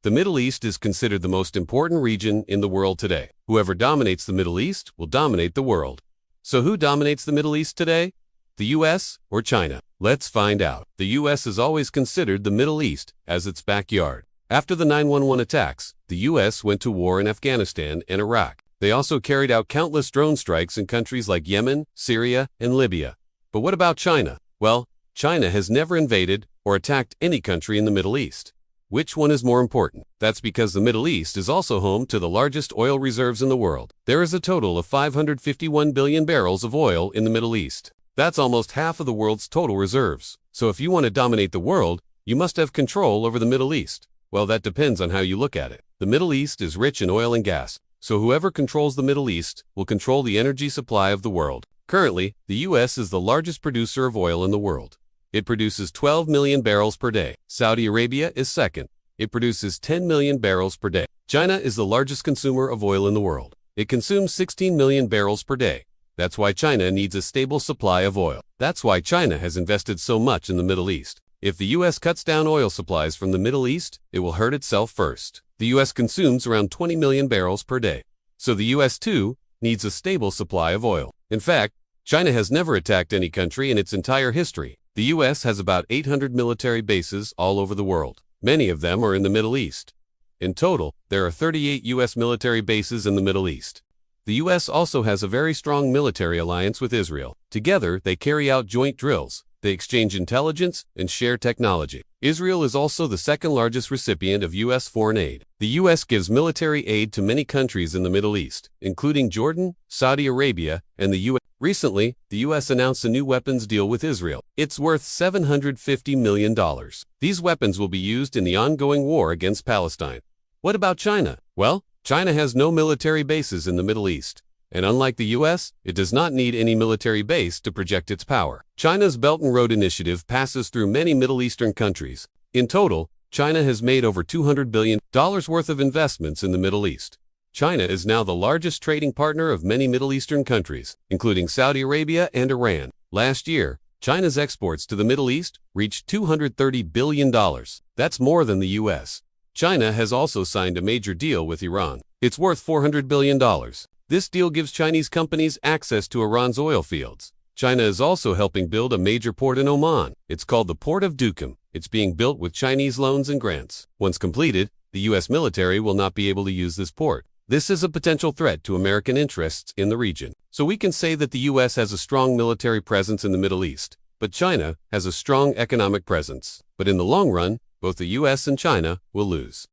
The Middle East is considered the most important region in the world today. Whoever dominates the Middle East will dominate the world. So who dominates the Middle East today? The US or China? Let's find out. The US has always considered the Middle East as its backyard. After the 9/11 attacks, the US went to war in Afghanistan and Iraq. They also carried out countless drone strikes in countries like Yemen, Syria, and Libya. But what about China? Well, China has never invaded or attacked any country in the Middle East. Which one is more important? That's because the Middle East is also home to the largest oil reserves in the world. There is a total of 551 billion barrels of oil in the Middle East. That's almost half of the world's total reserves. So if you want to dominate the world, you must have control over the Middle East. Well, that depends on how you look at it. The Middle East is rich in oil and gas, so whoever controls the Middle East will control the energy supply of the world. Currently, the US is the largest producer of oil in the world. It produces 12 million barrels per day. Saudi Arabia is second. It produces 10 million barrels per day. China is the largest consumer of oil in the world. It consumes 16 million barrels per day. That's why China needs a stable supply of oil. That's why China has invested so much in the Middle East. If the US cuts down oil supplies from the Middle East, it will hurt itself first. The US consumes around 20 million barrels per day. So the US too needs a stable supply of oil. In fact, China has never attacked any country in its entire history. The US has about 800 military bases all over the world. Many of them are in the Middle East. In total, there are 38 US military bases in the Middle East. The US also has a very strong military alliance with Israel. Together, they carry out joint drills. They exchange intelligence and share technology. Israel is also the second largest recipient of US foreign aid. The US gives military aid to many countries in the Middle East, including Jordan, Saudi Arabia, and the US. Recently, the US announced a new weapons deal with Israel. It's worth $750 million. These weapons will be used in the ongoing war against Palestine. What about China? Well, China has no military bases in the Middle East. And unlike the US, it does not need any military base to project its power. China's Belt and Road Initiative passes through many Middle Eastern countries. In total, China has made over $200 billion worth of investments in the Middle East. China is now the largest trading partner of many Middle Eastern countries, including Saudi Arabia and Iran. Last year, China's exports to the Middle East reached $230 billion. That's more than the US. China has also signed a major deal with Iran. It's worth $400 billion. This deal gives Chinese companies access to Iran's oil fields. China is also helping build a major port in Oman. It's called the Port of Duqm. It's being built with Chinese loans and grants. Once completed, the US military will not be able to use this port. This is a potential threat to American interests in the region. So we can say that the US has a strong military presence in the Middle East, but China has a strong economic presence. But in the long run, both the US and China will lose.